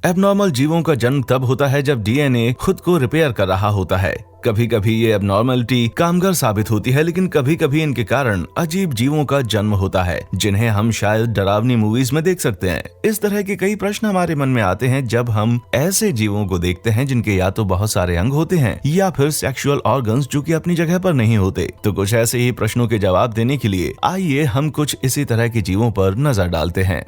Abnormal जीवों का जन्म तब होता है जब डीएनए खुद को रिपेयर कर रहा होता है। कभी कभी ये एबनॉर्मलिटी कामगार साबित होती है, लेकिन कभी कभी इनके कारण अजीब जीवों का जन्म होता है जिन्हें हम शायद डरावनी मूवीज में देख सकते हैं। इस तरह के कई प्रश्न हमारे मन में आते हैं जब हम ऐसे जीवों को देखते हैं जिनके या तो बहुत सारे अंग होते हैं या फिर सेक्सुअल ऑर्गन्स जो कि अपनी जगह पर नहीं होते। तो कुछ ऐसे ही प्रश्नों के जवाब देने के लिए आइए हम कुछ इसी तरह के जीवों पर नजर डालते हैं।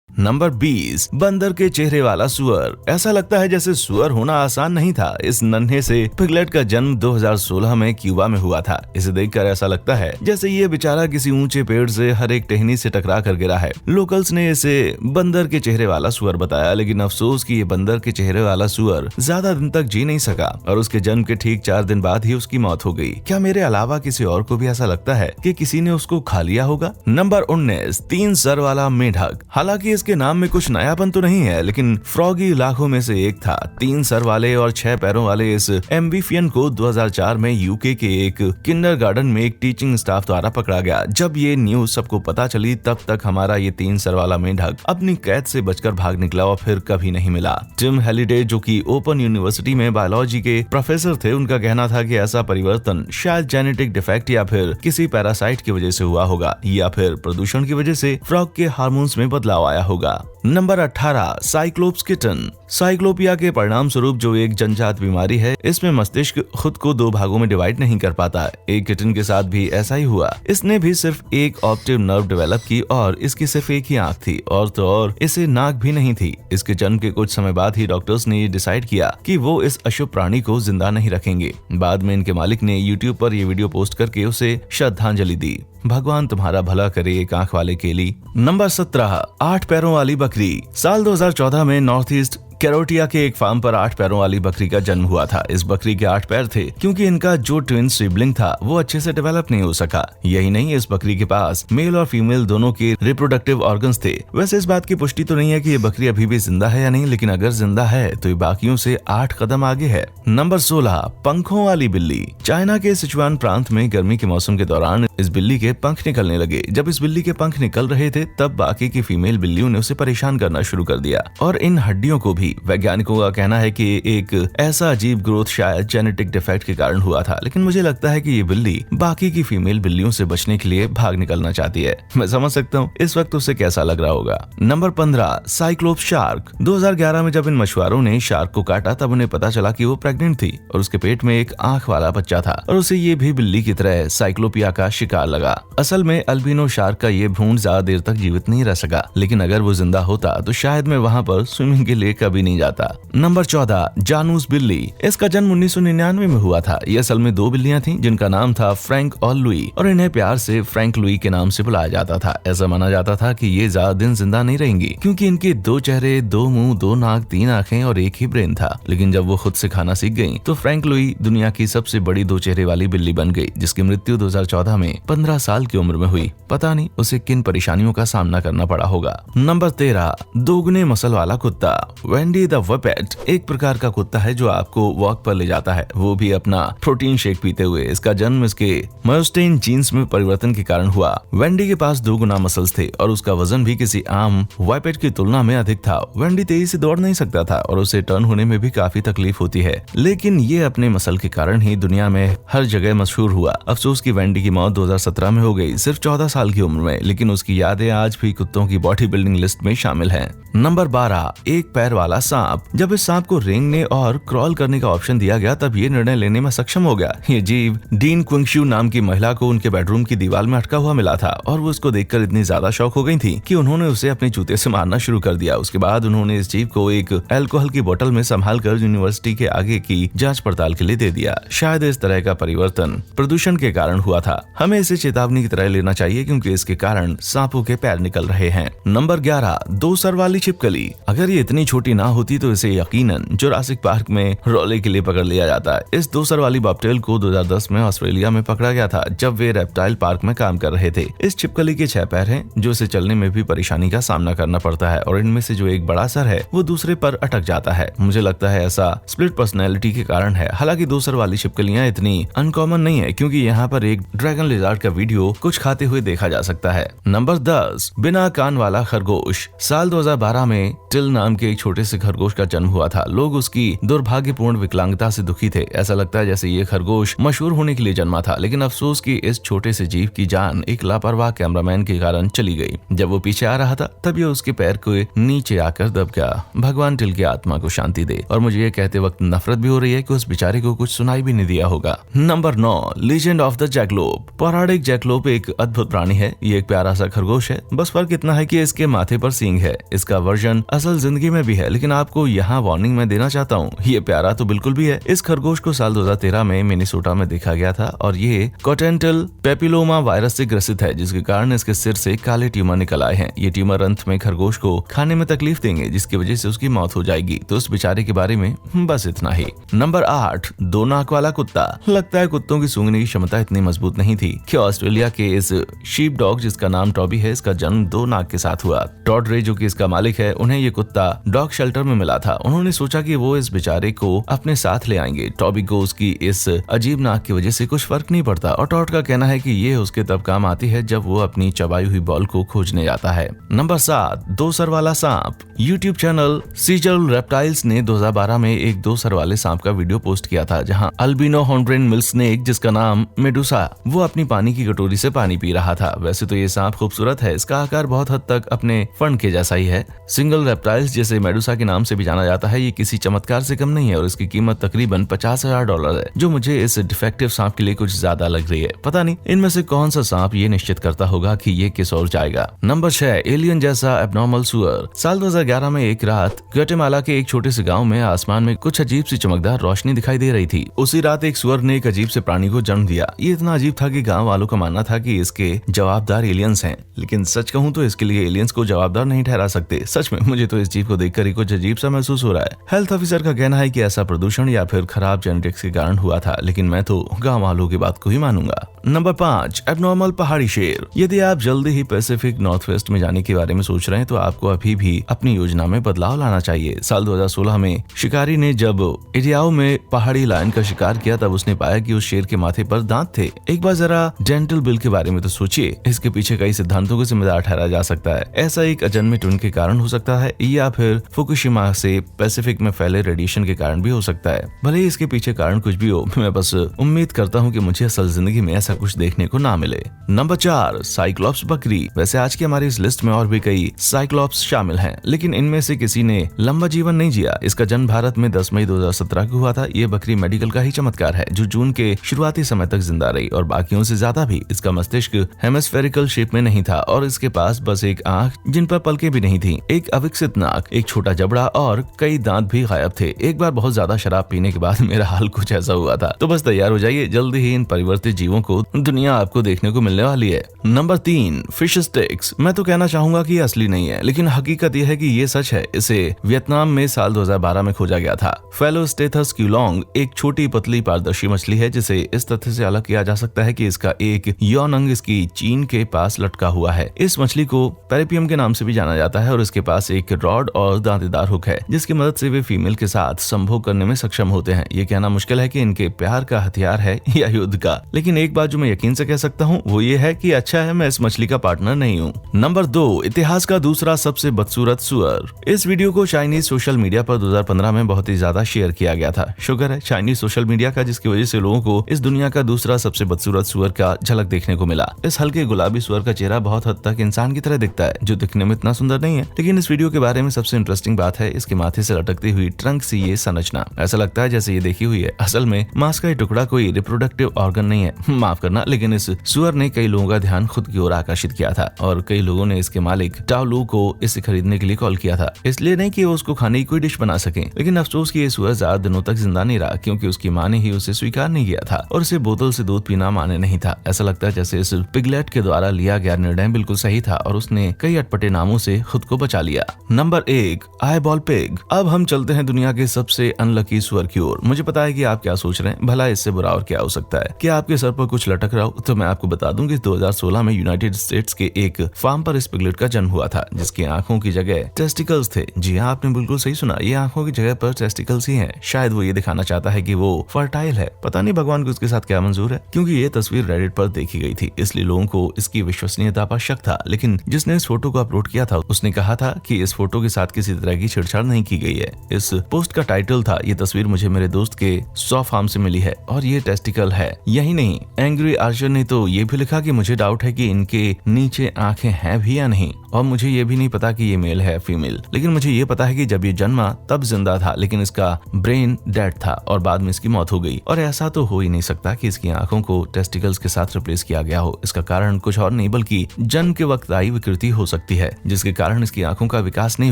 नंबर 20, बंदर के चेहरे वाला सुअर। ऐसा लगता है जैसे सुअर होना आसान नहीं था। इस नन्हे से पिगलेट का जन्म 2016 में क्यूबा में हुआ था। इसे देखकर ऐसा लगता है जैसे ये बेचारा किसी ऊंचे पेड़ से हर एक टहनी से टकरा कर गिरा है। लोकल्स ने इसे बंदर के चेहरे वाला सुअर बताया, लेकिन अफसोस कि ये बंदर के चेहरे वाला सुअर ज्यादा दिन तक जी नहीं सका और उसके जन्म के ठीक 4 दिन बाद ही उसकी मौत हो गई। क्या मेरे अलावा किसी और को भी ऐसा लगता है कि किसी ने उसको खा लिया होगा? नंबर 19, 3 सर वाला मेढक। हालांकि इसके नाम में कुछ नयापन तो नहीं है, लेकिन फ्रॉगी इलाकों में से एक था। 3 सर वाले और 6 पैरों वाले इस एम्बिफियन को 2004 में यूके के एक किंडरगार्टन में एक टीचिंग स्टाफ द्वारा पकड़ा गया। जब ये न्यूज सबको पता चली तब तक हमारा ये 3 सर वाला मेढक अपनी कैद से बचकर भाग निकला और फिर कभी नहीं मिला। टिम हेलिडे, जो कि ओपन यूनिवर्सिटी में बायोलॉजी के प्रोफेसर थे, उनका कहना था कि ऐसा परिवर्तन शायद जेनेटिक डिफेक्ट या फिर किसी पैरासाइट की वजह से हुआ होगा या फिर प्रदूषण की वजह से फ्रॉग के हार्मोन्स में बदलाव आया होगा। Number 18, cyclops kitten. साइक्लोपिया के परिणाम स्वरूप जो एक जन्मजात बीमारी है, इसमें मस्तिष्क खुद को 2 भागों में डिवाइड नहीं कर पाता। एक किटन के साथ भी ऐसा ही हुआ। इसने भी सिर्फ एक ऑप्टिक नर्व डेवलप की और इसकी सिर्फ एक ही आंख थी और तो और इसे नाक भी नहीं थी। इसके जन्म के कुछ समय बाद ही डॉक्टर्स ने ये डिसाइड किया कि वो इस अशुभ प्राणी को जिंदा नहीं रखेंगे। बाद में इनके मालिक ने यूट्यूब पर ये वीडियो पोस्ट करके उसे श्रद्धांजलि दी। भगवान तुम्हारा भला करे एक आंख वाले केली। नंबर 17, 8 पैरों वाली बकरी। साल 2014 में नॉर्थ ईस्ट कैरोटिया के एक फार्म पर 8 पैरों वाली बकरी का जन्म हुआ था। इस बकरी के 8 पैर थे क्योंकि इनका जो ट्विन सिबलिंग था वो अच्छे से डेवलप नहीं हो सका। यही नहीं, इस बकरी के पास मेल और फीमेल दोनों के रिप्रोडक्टिव ऑर्गन्स थे। वैसे इस बात की पुष्टि तो नहीं है कि ये बकरी अभी भी जिंदा है या नहीं, लेकिन अगर जिंदा है तो ये बाकियों से 8 कदम आगे है। नंबर 16, पंखों वाली बिल्ली। चाइना के सिचुआन प्रांत में गर्मी के मौसम के दौरान इस बिल्ली के पंख निकलने लगे। जब इस बिल्ली के पंख निकल रहे थे तब बाकी की फीमेल बिल्लियों ने उसे परेशान करना शुरू कर दिया और इन हड्डियों को भी। वैज्ञानिकों का कहना है कि एक ऐसा अजीब ग्रोथ शायद जेनेटिक डिफेक्ट के कारण हुआ था, लेकिन मुझे लगता है कि ये बिल्ली बाकी की फीमेल बिल्लियों से बचने के लिए भाग निकलना चाहती है। मैं समझ सकता हूँ इस वक्त उसे कैसा लग रहा होगा। Number 15, cyclops shark. 2011 में जब इन मछुआरों ने शार्क को काटा तब उन्हें पता चला कि वो प्रेग्नेंट थी और उसके पेट में एक आंख वाला बच्चा था और उसे ये भी बिल्ली की तरह साइक्लोपिया का शिकार लगा। असल में अल्बिनो शार्क का ये भ्रूण ज्यादा देर तक जीवित नहीं रह सका, लेकिन अगर वो जिंदा होता तो शायद मैं वहाँ पर स्विमिंग के लिए कभी नहीं जाता। नंबर 14, जानूस बिल्ली। इसका जन्म 1999 में हुआ था। ये असल में 2 बिल्लियां थीं जिनका नाम था फ्रैंक और लुई और इन्हें प्यार से फ्रैंक लुई के नाम से बुलाया जाता था। ऐसा माना जाता था कि ये ज्यादा दिन जिंदा नहीं रहेंगी क्योंकि इनके 2 चेहरे, 2 मुंह, 2 नाक, 3 आंखें और एक ही ब्रेन था। लेकिन जब वो खुद से खाना सीख गयी तो फ्रैंक लुई दुनिया की सबसे बड़ी 2 चेहरे वाली बिल्ली बन गई, जिसकी मृत्यु 2014 में 15 साल की उम्र में हुई। पता नहीं उसे किन परेशानियों का सामना करना पड़ा होगा। नंबर 13, दोगुने मसल वाला कुत्ता। वेंडी द वेपेट एक प्रकार का कुत्ता है जो आपको वॉक पर ले जाता है, वो भी अपना प्रोटीन शेक पीते हुए। इसका जन्म इसके मायोस्टिन जीन्स में परिवर्तन के कारण हुआ। वेंडी के पास 2 गुना मसल्स थे और उसका वजन भी किसी आम वाइपेट की तुलना में अधिक था। वेंडी तेजी से दौड़ नहीं सकता था और उसे टर्न होने में भी काफी तकलीफ होती है, लेकिन ये अपने मसल के कारण ही दुनिया में हर जगह मशहूर हुआ। अफसोस की वेंडी की मौत 2017 में हो गई, सिर्फ 14 साल की उम्र में, लेकिन उसकी यादें आज भी कुत्तों की बॉडी बिल्डिंग लिस्ट में शामिल है। नंबर 12, एक पैर वाला सांप। जब इस सांप को रेंगने और क्रॉल करने का ऑप्शन दिया गया तब ये निर्णय लेने में सक्षम हो गया। ये जीव डीन क्विंगशू नाम की महिला को उनके बेडरूम की दीवार में अटका हुआ मिला था और वो उसको देखकर इतनी ज्यादा शॉक हो गई थी कि उन्होंने उसे अपने जूते से मारना शुरू कर दिया। उसके बाद उन्होंने इस जीव को एक अल्कोहल की बोतल में संभाल कर यूनिवर्सिटी के आगे की जांच पड़ताल के लिए दे दिया। शायद इस तरह का परिवर्तन प्रदूषण के कारण हुआ था। हमें इसे चेतावनी की तरह लेना चाहिए क्योंकि इसके कारण सांपों के पैर निकल रहे हैं। नंबर 11, 2 सर वाली छिपकली। अगर ये इतनी छोटी ना होती तो इसे यकीनन जुरासिक पार्क में रोले के लिए पकड़ लिया जाता है। इस 2 सर वाली बॉबटेल को 2010 में ऑस्ट्रेलिया में पकड़ा गया था जब वे रेप्टाइल पार्क में काम कर रहे थे। इस छिपकली के 6 पैर हैं जो इसे चलने में भी परेशानी का सामना करना पड़ता है और इनमें से जो एक बड़ा सर है वो दूसरे पर अटक जाता है। मुझे लगता है ऐसा स्प्लिट पर्सनैलिटी के कारण है। हालांकि 2 सर वाली छिपकलियां इतनी अनकॉमन नहीं है क्योंकि यहाँ पर एक ड्रैगन लिजार्ड का वीडियो कुछ खाते हुए देखा जा सकता है। नंबर 10, बिना कान वाला खरगोश। साल 2012 में टिल नाम के एक छोटे से खरगोश का जन्म हुआ था। लोग उसकी दुर्भाग्यपूर्ण विकलांगता से दुखी थे। ऐसा लगता है जैसे ये खरगोश मशहूर होने के लिए जन्मा था, लेकिन अफसोस कि इस छोटे से जीव की जान एक लापरवाह कैमरामैन के कारण चली गई। जब वो पीछे आ रहा था तब ये उसके पैर के नीचे आकर दब गया। भगवान टिल की आत्मा को शांति दे। और मुझे ये कहते वक्त नफरत भी हो रही है कि उस बेचारे को कुछ सुनाई भी नहीं दिया होगा। Number 9, legend of the jackalope. पौराणिक जैकलोप एक अद्भुत प्राणी है। ये एक प्यारा सा खरगोश है। बस फर्क इतना है कि इसके माथे पर सींग है। इसका वर्जन असल जिंदगी में भी है, लेकिन आपको यहाँ वार्निंग में देना चाहता हूँ, ये प्यारा तो बिल्कुल भी है। इस खरगोश को साल 2013 में मिनेसोटा में देखा गया था और ये कोटेंटल पेपिलोमा वायरस से ग्रसित है, जिसके कारण इसके सिर से काले ट्यूमर निकल आए हैं। ये ट्यूमर अंत में खरगोश को खाने में तकलीफ देंगे, जिसकी वजह से उसकी मौत हो जाएगी। तो उस बेचारे के बारे में बस इतना ही। नंबर 8, 2 नाक वाला कुत्ता। लगता है कुत्तों की सूंघने की क्षमता इतनी मजबूत नहीं थी कि ऑस्ट्रेलिया के इस शीप डॉग जिसका नाम टॉबी है, इसका जन्म 2 नाक के साथ हुआ। टॉड रे जो कि इसका मालिक है, उन्हें ये कुत्ता डॉग शेल्टर में मिला था। उन्होंने सोचा कि वो इस बेचारे को अपने साथ ले आएंगे। टॉबी को उसकी इस अजीब नाक की वजह से कुछ फर्क नहीं पड़ता और टॉड का कहना है कि ये उसके तब काम आती है जब वो अपनी चबाई हुई बॉल को खोजने जाता है। नंबर 7, 2 सर वाला सांप। यूट्यूब चैनल सीजल रेप्टाइल्स ने 2012 में एक 2 सर वाले सांप का वीडियो पोस्ट किया था, जहां अल्बिनो हॉर्नबिल मिल्क स्नेक जिसका नाम मेडुसा, वो अपनी पानी की कटोरी से पानी पी रहा था। वैसे तो ये सांप खूबसूरत है, इसका आकार बहुत हद तक अपने फंड के जैसा ही है। सिंगल रेप्टाइल्स जैसे मेडुसा के नाम से भी जाना जाता है। ये किसी चमत्कार से कम नहीं है और इसकी कीमत तकरीबन $50,000 है, जो मुझे इस डिफेक्टिव सांप के लिए कुछ ज्यादा लग रही है। पता नहीं इनमें से कौन सा सांप ये निश्चित करता होगा कि ये किस ओर जाएगा। नंबर 6, एलियन जैसा एब्नॉर्मल सुअर। साल 2011 में एक रात ग्वाटेमाला के एक छोटे से गांव में आसमान में कुछ अजीब सी चमकदार रोशनी दिखाई दे रही थी। उसी रात एक सुअर ने एक अजीब से प्राणी को जन्म दिया। ये इतना अजीब था कि गांव वालों का मानना था कि इसके जवाबदार एलियंस हैं, लेकिन सच कहूं तो इसके लिए एलियंस को जवाबदार नहीं ठहरा सकते। सच में मुझे तो इस जीव को देखकर ही कुछ अजीब सा महसूस हो रहा है। हेल्थ ऑफिसर का कहना है कि ऐसा प्रदूषण या फिर खराब जेनेटिक्स के कारण हुआ था, लेकिन मैं तो गांव वालों की बात को ही मानूंगा। नंबर 5, एबनॉर्मल पहाड़ी शेर। यदि आप जल्दी ही पैसिफिक नॉर्थ वेस्ट में जाने के बारे में सोच रहे हैं तो आपको अभी भी अपनी योजना में बदलाव लाना चाहिए। साल 2016 में शिकारी ने जब इडियाओ में पहाड़ी लायन का शिकार किया तब उसने पाया कि उस शेर के माथे पर दांत थे। एक बार जरा डेंटल बिल के बारे में तो सोचिए। इसके पीछे कई सिद्धांतों को जिम्मेदार ठहराया जा सकता है। ऐसा एक अजन्मे टून के कारण हो सकता है या फिर फुकुशिमा से पैसिफिक में फैले रेडिएशन के कारण भी हो सकता है। भले ही इसके पीछे कारण कुछ भी हो, मैं बस उम्मीद करता हूँ कि मुझे असल जिंदगी में ऐसा कुछ देखने को ना मिले। नंबर 4, साइक्लोप्स बकरी। वैसे आज की हमारी इस लिस्ट में और भी कई साइक्लोप्स शामिल हैं, लेकिन इनमें से किसी ने लंबा जीवन नहीं जिया। इसका जन्म भारत में 10 मई 2017 को हुआ था। ये बकरी मेडिकल का ही चमत्कार है जो जून के शुरुआती समय तक जिंदा रही और बाकियों से ज्यादा भी। इसका मस्तिष्क हेमिस्फेरिकल शेप में नहीं था और इसके पास बस एक आंख जिन पर पलकें भी नहीं थी, एक अविकसित नाक, एक छोटा जबड़ा और कई दांत भी गायब थे। एक बार बहुत ज्यादा शराब पीने के बाद मेरा हाल कुछ ऐसा हुआ था। तो बस तैयार हो जाइए, जल्दी ही इन परिवर्तित जीवों को दुनिया आपको देखने को मिलने वाली है। Number 3, fish sticks. मैं तो कहना चाहूंगा कि असली नहीं है, लेकिन हकीकत यह है कि ये सच है। इसे वियतनाम में साल 2012 में खोजा गया था। फेलोस्टेथस क्यूलोंग एक छोटी पतली पारदर्शी मछली है जिसे इस तथ्य से अलग किया जा सकता है कि इसका एक यौन अंग इसकी चीन के पास लटका हुआ है। इस मछली को पेरिपियम के नाम से भी जाना जाता है और इसके पास एक रॉड और दांतेदार हुक है जिसकी मदद से वे फीमेल के साथ संभोग करने में सक्षम होते हैं। ये कहना मुश्किल है कि इनके प्यार का हथियार है या युद्ध का, लेकिन एक बात जो मैं यकीन से कह सकता हूँ वो ये है कि अच्छा है मैं इस मछली का पार्टनर नहीं हूँ। नंबर 2, इतिहास का दूसरा सबसे बदसूरत सुअर। इस वीडियो को चाइनीज सोशल मीडिया पर 2015 में बहुत ही ज्यादा शेयर किया गया था। शुक्र है चाइनीज सोशल मीडिया का, जिसकी वजह से लोगों को इस दुनिया का दूसरा सबसे बदसूरत सुअर का झलक देखने को मिला। इस हल्के गुलाबी सुअर का चेहरा बहुत हद तक इंसान की तरह दिखता है, जो दिखने में इतना सुंदर नहीं है, लेकिन इस वीडियो के बारे में सबसे इंटरेस्टिंग बात है इसके माथे से लटकती हुई ट्रंक सी ये संरचना। ऐसा लगता है जैसे ये देखी हुई है। असल में मांस का ये टुकड़ा कोई रिप्रोडक्टिव ऑर्गन नहीं है, माफ करना, लेकिन इस सुअर ने कई लोगों का ध्यान खुद की ओर आकर्षित किया था और कई लोगों ने इसके मालिक टाओ लू को इसे खरीदने के लिए कॉल किया था। इसलिए नहीं कि वो उसको खाने की कोई डिश बना सके, लेकिन अफसोस कि ये सुअर ज्यादा दिनों तक जिंदा नहीं रहा क्योंकि उसकी माँ ने ही उसे स्वीकार नहीं किया था और उसे बोतल से दूध पीना माने नहीं था। ऐसा लगता है जैसे इस पिगलेट के द्वारा लिया गया निर्णय बिल्कुल सही था और उसने कई अटपटे नामों से खुद को बचा लिया। Number 1, eyeball pig. अब हम चलते हैं दुनिया के सबसे अनलकी सुअर की ओर। मुझे पता है कि आप क्या सोच रहे हैं, भला इससे बुरा और क्या हो सकता है? क्या आपके सर पर कुछ लटक रहा हो? तो मैं आपको बता दूं कि 2016 में यूनाइटेड स्टेट्स के एक फार्म पर इस पिगलेट का जन्म हुआ था जिसकी आंखों की जगह टेस्टिकल्स थे। जी हाँ, आपने बिल्कुल सही सुना, ये आंखों की जगह पर टेस्टिकल्स ही हैं। शायद वो ये दिखाना चाहता है कि वो फर्टाइल है। पता नहीं भगवान को उसके साथ क्या मंजूर है, क्योंकि ये तस्वीर रेडिट पर देखी गई थी, इसलिए लोगों को इसकी विश्वसनीयता पर शक था। लेकिन जिसने इस फोटो को अपलोड किया था उसने कहा था कि इस फोटो के साथ किसी तरह की छेड़छाड़ नहीं की गई है। इस पोस्ट का टाइटल था, ये तस्वीर मुझे मेरे दोस्त के सॉ फार्म से मिली है और ये टेस्टिकल है। यही नहीं, एंग्री आर्चर ने तो ये भी लिखा कि मुझे डाउट है कि इनके नीचे आंखें हैं भी या नहीं, और मुझे ये भी नहीं पता कि ये मेल है फीमेल, लेकिन मुझे ये पता है कि जब ये जन्मा तब जिंदा था, लेकिन इसका ब्रेन डेड था और बाद में इसकी मौत हो गई। और ऐसा तो हो ही नहीं सकता कि इसकी आंखों को टेस्टिकल्स के साथ रिप्लेस किया गया हो। इसका कारण कुछ और नहीं बल्कि जन्म के वक्त आई विकृति हो सकती है, जिसके कारण इसकी आंखों का विकास नहीं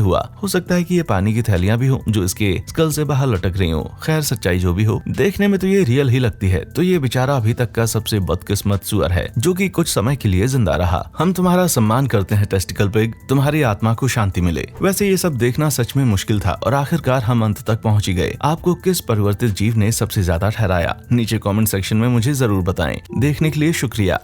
हुआ। हो सकता है कि ये पानी की थैलियां भी हो जो इसके स्कल से बाहर लटक रही हो। खैर, सच्चाई जो भी हो, देखने में तो ये रियल ही लगती है। तो ये बेचारा अभी तक का सबसे बदकिस्मत सुअर है जो कि कुछ समय के लिए जिंदा रहा। हम तुम्हारा सम्मान करते हैं टेस्टिकल पिग, तुम्हारी आत्मा को शांति मिले। वैसे ये सब देखना सच में मुश्किल था और आखिरकार हम अंत तक पहुंच ही गए। आपको किस परिवर्तित जीव ने सबसे ज्यादा ठहराया? नीचे कमेंट सेक्शन में मुझे जरूर बताएं। देखने के लिए शुक्रिया।